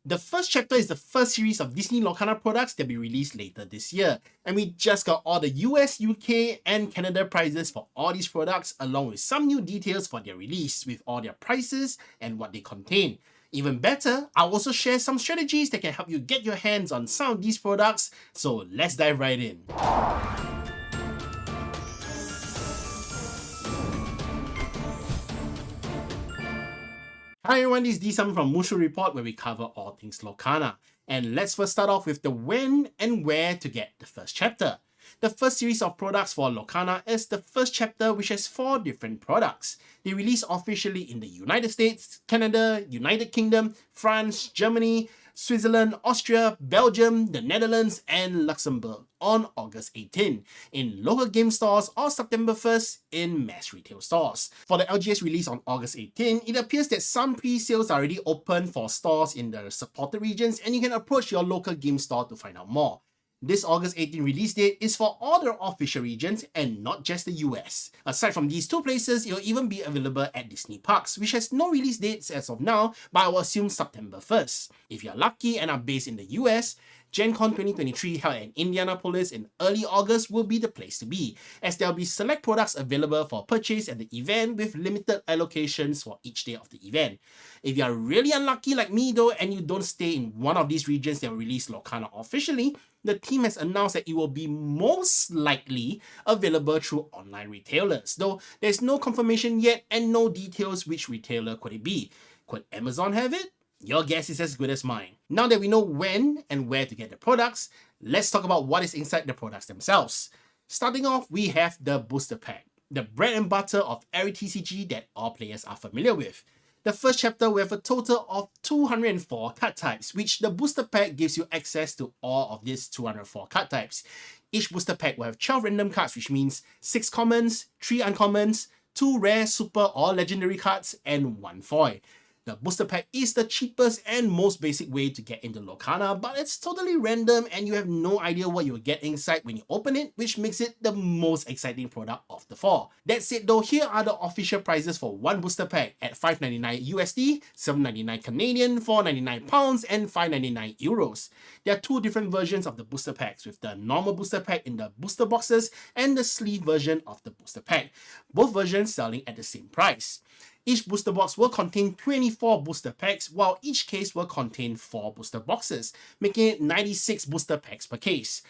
The first chapter is the first series of Disney Lorcana products that will be released later this year, and we just got all the US, UK, and Canada prices for all these products, along with some new details for their release, with all their prices and what they contain. Even better, I'll also share some strategies that can help you get your hands on some of these products, so let's dive right in. Hi everyone, this is D-Sum from Mushu Report, where we cover all things Lorcana. And let's first start off with the when and where to get the first chapter. The first series of products for Lorcana is the first chapter, which has 4 different products. They release officially in the United States, Canada, United Kingdom, France, Germany, Switzerland, Austria, Belgium, the Netherlands, and Luxembourg on August 18 in local game stores or September 1st in mass retail stores. For the LGS release on August 18, it appears that some pre-sales are already open for stores in the supported regions, and you can approach your local game store to find out more. This August 18 release date is for all the official regions and not just the US. Aside from these 2 places, it will even be available at Disney Parks, which has no release dates as of now, but I will assume September 1st. If you're lucky and are based in the US, Gen Con 2023 held in Indianapolis in early August will be the place to be, as there will be select products available for purchase at the event with limited allocations for each day of the event. If you are really unlucky like me though, and you don't stay in one of these regions that will release Lorcana officially, the team has announced that it will be most likely available through online retailers, though there's no confirmation yet and no details which retailer could it be. Could Amazon have it? Your guess is as good as mine. Now that we know when and where to get the products, let's talk about what is inside the products themselves. Starting off, we have the booster pack, the bread and butter of every TCG that all players are familiar with. The first chapter will have a total of 204 card types, which the booster pack gives you access to all of these 204 card types. Each booster pack will have 12 random cards, which means 6 commons, 3 uncommons, 2 rare, super or legendary cards, and 1 foil. The booster pack is the cheapest and most basic way to get into Lorcana, but it's totally random and you have no idea what you'll get inside when you open it, which makes it the most exciting product of the 4. That said though, here are the official prices for one booster pack at $5.99 USD, $7.99 Canadian, £4.99 and €5.99. There are 2 different versions of the booster packs, with the normal booster pack in the booster boxes and the sleeve version of the booster pack, both versions selling at the same price. Each booster box will contain 24 booster packs, while each case will contain 4 booster boxes, making it 96 booster packs per case.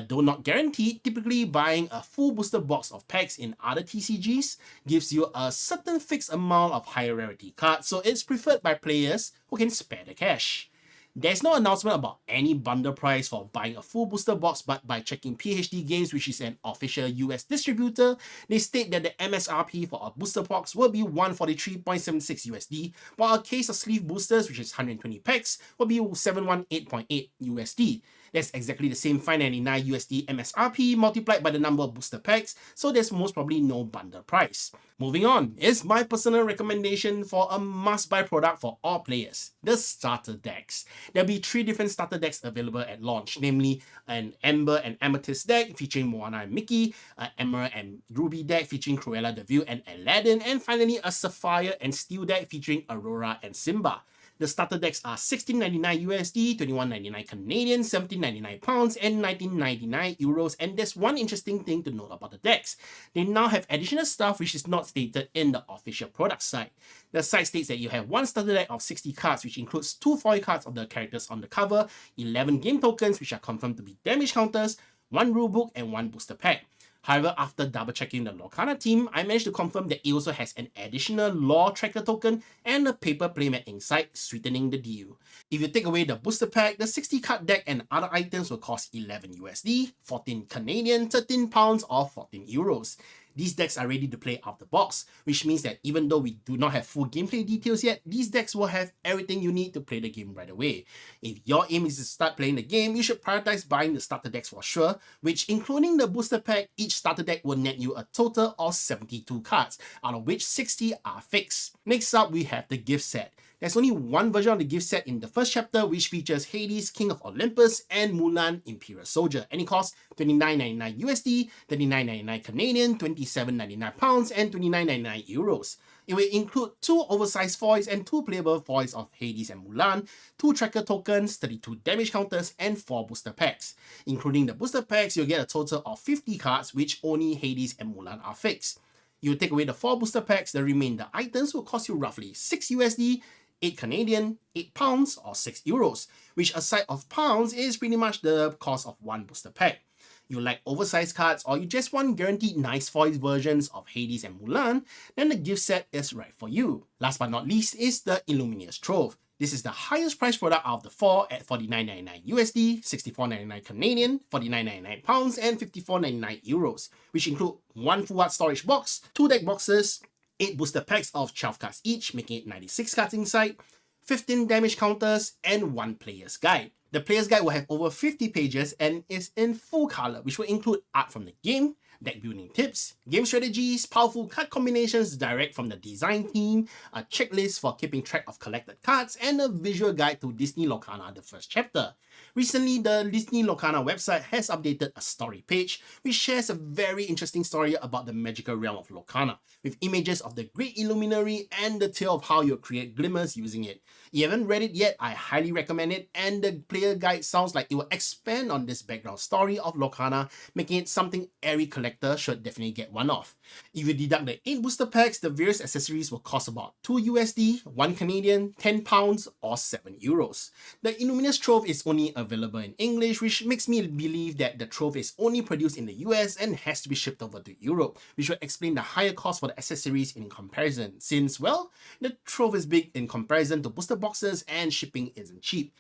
Though not guaranteed, typically buying a full booster box of packs in other TCGs gives you a certain fixed amount of higher rarity cards, so it's preferred by players who can spare the cash. There's no announcement about any bundle price for buying a full booster box, but by checking PhD Games, which is an official US distributor, they state that the MSRP for a booster box will be $143.76 USD, while a case of sleeve boosters, which is 120 packs, will be $718.8 USD. That's exactly the same $5.99 USD MSRP multiplied by the number of booster packs, so there's most probably no bundle price. Moving on is my personal recommendation for a must-buy product for all players, the starter decks. There'll be 3 different starter decks available at launch, namely an Amber and Amethyst deck featuring Moana and Mickey, an Emerald and Ruby deck featuring Cruella de Vil and Aladdin, and finally a Sapphire and Steel deck featuring Aurora and Simba. The starter decks are $16.99 USD, $21.99 Canadian, £17.99 and €19.99, and there's one interesting thing to note about the decks. They now have additional stuff which is not stated in the official product site. The site states that you have one starter deck of 60 cards, which includes 2 foil cards of the characters on the cover, 11 game tokens which are confirmed to be damage counters, 1 rulebook, and 1 booster pack. However, after double checking the Lorcana team, I managed to confirm that it also has an additional lore tracker token and a paper playmat inside, sweetening the deal. If you take away the booster pack, the 60 card deck and other items will cost 11 USD, 14 Canadian, £13 or €14. These decks are ready to play out the box, which means that even though we do not have full gameplay details yet, these decks will have everything you need to play the game right away. If your aim is to start playing the game, you should prioritize buying the starter decks for sure, which including the booster pack, each starter deck will net you a total of 72 cards, out of which 60 are fixed. Next up, we have the gift set. There's only one version of the gift set in the first chapter, which features Hades, King of Olympus, and Mulan, Imperial Soldier, and it costs $29.99 USD, $39.99 Canadian, £27.99, and €29.99. It will include 2 oversized foils and 2 playable foils of Hades and Mulan, 2 tracker tokens, 32 damage counters, and 4 booster packs. Including the booster packs, you'll get a total of 50 cards, which only Hades and Mulan are fixed. You take away the 4 booster packs, the remainder items will cost you roughly 6 USD, 8 Canadian, 8 pounds, or 6 euros, which aside of pounds is pretty much the cost of 1 booster pack. You like oversized cards or you just want guaranteed nice foil versions of Hades and Mulan, then the gift set is right for you. Last but not least is the Illumina's Trove. This is the highest price product out of the 4 at $49.99 USD, $64.99 Canadian, $49.99 pounds, and €54.99 euros, which include 1 full art storage box, 2 deck boxes, 8 booster packs of 12 cards each, making it 96 cards inside, 15 damage counters, and 1 player's guide. The player's guide will have over 50 pages and is in full color, which will include art from the game, deck building tips, game strategies, powerful card combinations direct from the design team, a checklist for keeping track of collected cards, and a visual guide to Disney Lorcana, the first chapter. Recently, the Disney Lorcana website has updated a story page, which shares a very interesting story about the magical realm of Lorcana, with images of the Great Illuminary and the tale of how you create glimmers using it. If you haven't read it yet, I highly recommend it, and the player guide sounds like it will expand on this background story of Lorcana, making it something every collector should definitely get one of. If you deduct the 8 booster packs, the various accessories will cost about 2 USD, 1 Canadian, 10 pounds, or 7 euros. The Illumina's Trove is only available in English, which makes me believe that the Trove is only produced in the US and has to be shipped over to Europe, which will explain the higher cost for the accessories in comparison, since, well, the Trove is big in comparison to booster boxes and shipping isn't cheap.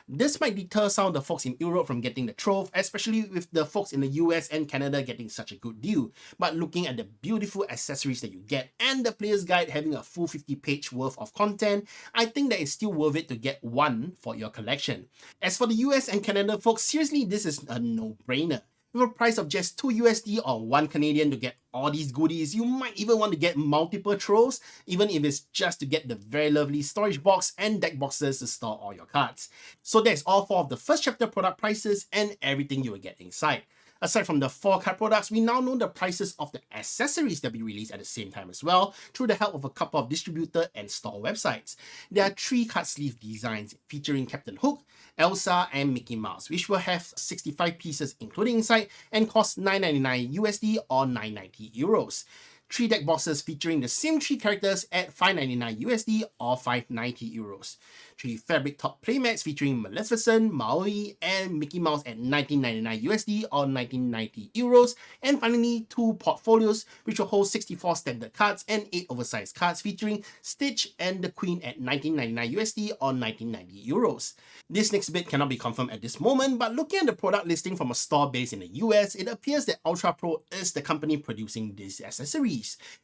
This might deter some of the folks in Europe from getting the Trove, especially with the folks in the US and Canada getting such a good deal. But looking at the beautiful accessories that you get and the player's guide having a full 50-page worth of content, I think that it's still worth it to get one for your collection. As for the US and Canada folks, seriously, this is a no-brainer. With a price of just 2 USD or 1 Canadian to get all these goodies, you might even want to get multiple Troves, even if it's just to get the very lovely storage box and deck boxes to store all your cards. So that's all 4 of the first chapter product prices and everything you will get inside. Aside from the 4 card products, we now know the prices of the accessories that will be released at the same time as well, through the help of a couple of distributor and store websites. There are 3 card sleeve designs featuring Captain Hook, Elsa, and Mickey Mouse, which will have 65 pieces including inside and cost $9.99 USD or 9.90 euros. 3 deck boxes featuring the same 3 characters at $5.99 USD or 5.90 euros. 3 fabric top playmats featuring Maleficent, Maui, and Mickey Mouse at $19.99 USD or 19.90 euros. And finally, 2 portfolios which will hold 64 standard cards and 8 oversized cards featuring Stitch and the Queen at $19.99 USD or 19.90 euros. This next bit cannot be confirmed at this moment, but looking at the product listing from a store based in the US, it appears that Ultra Pro is the company producing these accessories.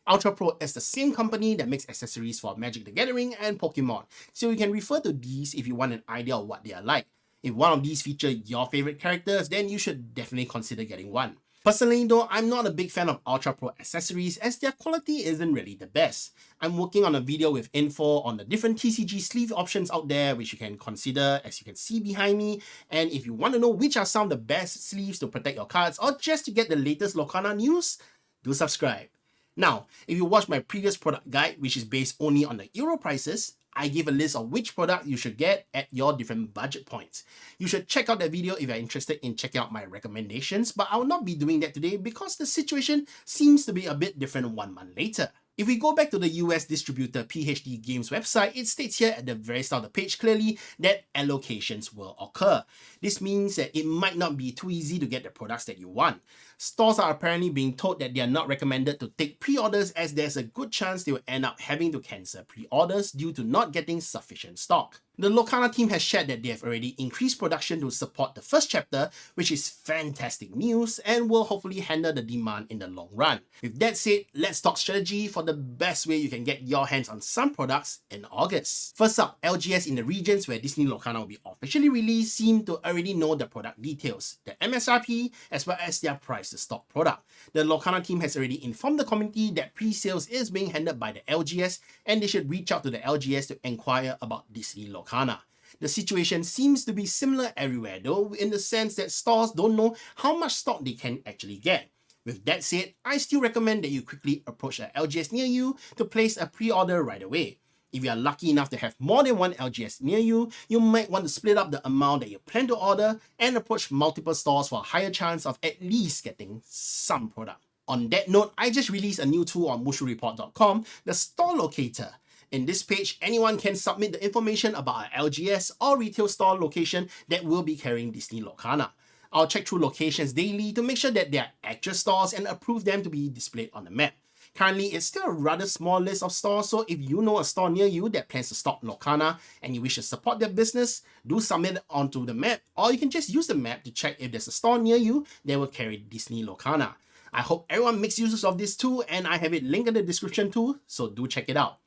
Ultra Pro is the same company that makes accessories for Magic the Gathering and Pokemon, so you can refer to these if you want an idea of what they are like. If one of these feature your favorite characters, then you should definitely consider getting one. Personally though, I'm not a big fan of Ultra Pro accessories as their quality isn't really the best. I'm working on a video with info on the different TCG sleeve options out there which you can consider, as you can see behind me, and if you want to know which are some of the best sleeves to protect your cards or just to get the latest Lorcana news, do subscribe. Now, if you watch my previous product guide, which is based only on the Euro prices, I gave a list of which product you should get at your different budget points. You should check out that video if you're interested in checking out my recommendations, but I will not be doing that today because the situation seems to be a bit different 1 month later. If we go back to the US distributor PHD Games website, it states here at the very start of the page clearly that allocations will occur. This means that it might not be too easy to get the products that you want. Stores are apparently being told that they are not recommended to take pre-orders as there's a good chance they will end up having to cancel pre-orders due to not getting sufficient stock. The Lorcana team has shared that they have already increased production to support the first chapter, which is fantastic news and will hopefully handle the demand in the long run. With that said, let's talk strategy for the best way you can get your hands on some products in August. First up, LGS in the regions where Disney Lorcana will be officially released seem to already know the product details, the MSRP, as well as their price to stock product. The Lorcana team has already informed the community that pre-sales is being handled by the LGS and they should reach out to the LGS to inquire about Disney Lorcana. The situation seems to be similar everywhere though, in the sense that stores don't know how much stock they can actually get. With that said, I still recommend that you quickly approach a LGS near you to place a pre-order right away. If you are lucky enough to have more than one LGS near you, you might want to split up the amount that you plan to order and approach multiple stores for a higher chance of at least getting some product. On that note, I just released a new tool on mushreport.com, the store locator. In this page, anyone can submit the information about an LGS or retail store location that will be carrying Disney Lorcana. I'll check through locations daily to make sure that they are actual stores and approve them to be displayed on the map. Currently, it's still a rather small list of stores, so if you know a store near you that plans to stock Lorcana and you wish to support their business, do submit it onto the map, or you can just use the map to check if there's a store near you that will carry Disney Lorcana. I hope everyone makes use of this tool, and I have it linked in the description too, so do check it out.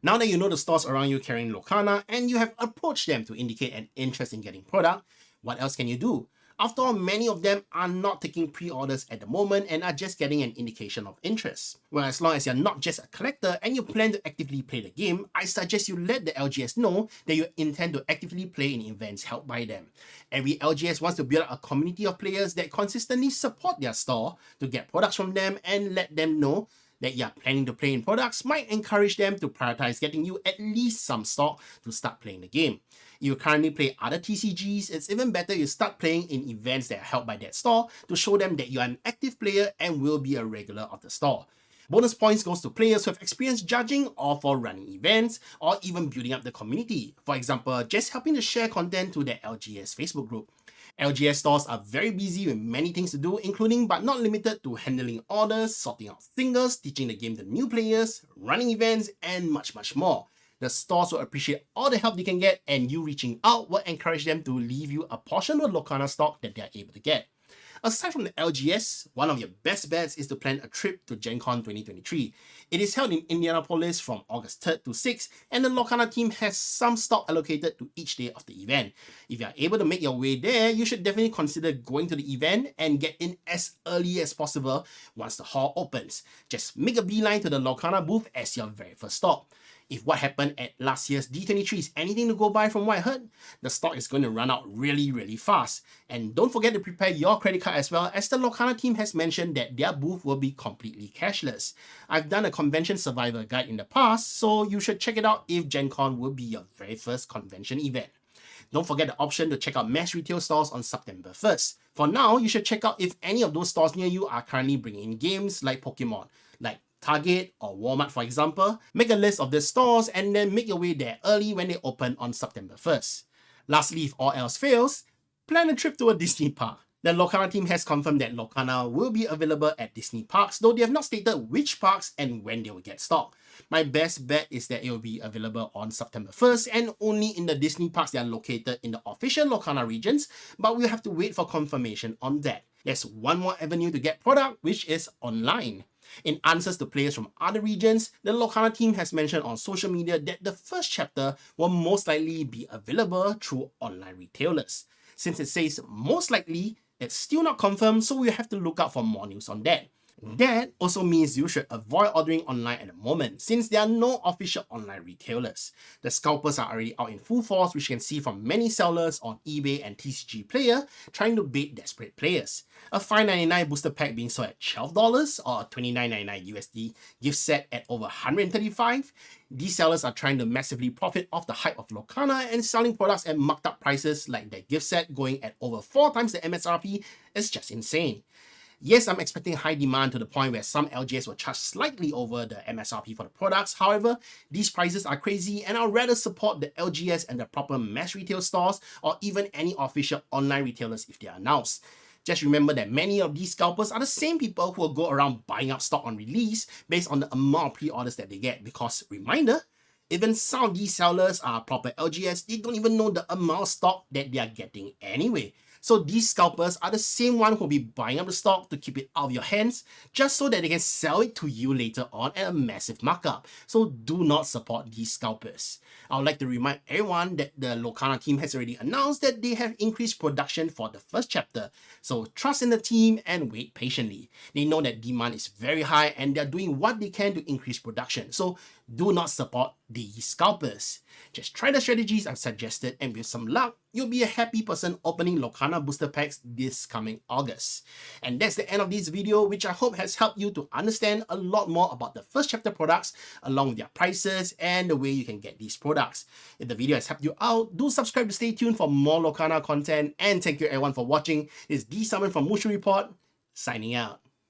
Now that you know the stores around you carrying Lorcana and you have approached them to indicate an interest in getting product, what else can you do? After all, many of them are not taking pre-orders at the moment and are just getting an indication of interest. Well, as long as you're not just a collector and you plan to actively play the game, I suggest you let the LGS know that you intend to actively play in events held by them. Every LGS wants to build up a community of players that consistently support their store to get products from them, and let them know that you're planning to play in products might encourage them to prioritize getting you at least some stock to start playing the game. If you currently play other TCGs, it's even better you start playing in events that are held by that store to show them that you are an active player and will be a regular of the store. Bonus points goes to players who have experience judging or for running events or even building up the community. For example, just helping to share content to the LGS Facebook group. LGS stores are very busy with many things to do, including but not limited to handling orders, sorting out singles, teaching the game to new players, running events, and much more. The stores will appreciate all the help they can get, and you reaching out will encourage them to leave you a portion of Lorcana stock that they are able to get. Aside from the LGS, one of your best bets is to plan a trip to Gen Con 2023. It is held in Indianapolis from August 3rd to 6th, and the Lorcana team has some stock allocated to each day of the event. If you are able to make your way there, you should definitely consider going to the event and get in as early as possible once the hall opens. Just make a beeline to the Lorcana booth as your very first stop. If what happened at last year's D23 is anything to go by from what I heard, the stock is going to run out really fast. And don't forget to prepare your credit card as well, as the Lorcana team has mentioned that their booth will be completely cashless. I've done a convention survivor guide in the past, so you should check it out if Gen Con will be your very first convention event. Don't forget the option to check out mass retail stores on September 1st. For now, you should check out if any of those stores near you are currently bringing in games like Pokemon, like Target or Walmart for example. Make a list of the stores and then make your way there early when they open on September 1st. Lastly, if all else fails, plan a trip to a Disney park. The Lorcana team has confirmed that Lorcana will be available at Disney parks, though they have not stated which parks and when they will get stock. My best bet is that it will be available on September 1st and only in the Disney parks that are located in the official Lorcana regions, but we'll have to wait for confirmation on that. There's one more avenue to get product, which is online. In answers to players from other regions, the Lorcana team has mentioned on social media that the first chapter will most likely be available through online retailers. Since it says most likely, it's still not confirmed, so we'll have to look out for more news on that. That also means you should avoid ordering online at the moment, since there are no official online retailers. The Scalpers are already out in full force, which you can see from many sellers on eBay and TCG Player trying to bait desperate players. A $5.99 booster pack being sold at $12 or a $29.99 USD gift set at over $135. These sellers are trying to massively profit off the hype of Lorcana and selling products at marked up prices, like their gift set going at over 4 times the MSRP is just insane. Yes, I'm expecting high demand to the point where some LGS will charge slightly over the MSRP for the products. However, these prices are crazy, and I'd rather support the LGS and the proper mass retail stores or even any official online retailers if they are announced. Just remember that many of these scalpers are the same people who will go around buying up stock on release based on the amount of pre-orders that they get, because, reminder, even some of these sellers are proper LGS, they don't even know the amount of stock that they are getting anyway. So these scalpers are the same one who will be buying up the stock to keep it out of your hands, just so that they can sell it to you later on at a massive markup. So do not support these scalpers. I would like to remind everyone that the Lorcana team has already announced that they have increased production for the first chapter. So trust in the team and wait patiently. They know that demand is very high and they're doing what they can to increase production. So do not support these scalpers. Just try the strategies I've suggested, and with some luck, you'll be a happy person opening Lorcana booster packs this coming August. And that's the end of this video, which I hope has helped you to understand a lot more about the first chapter products, along with their prices and the way you can get these products. If the video has helped you out, do subscribe to stay tuned for more Lorcana content, and thank you everyone for watching. This is D Summon from Mushu Report, signing out.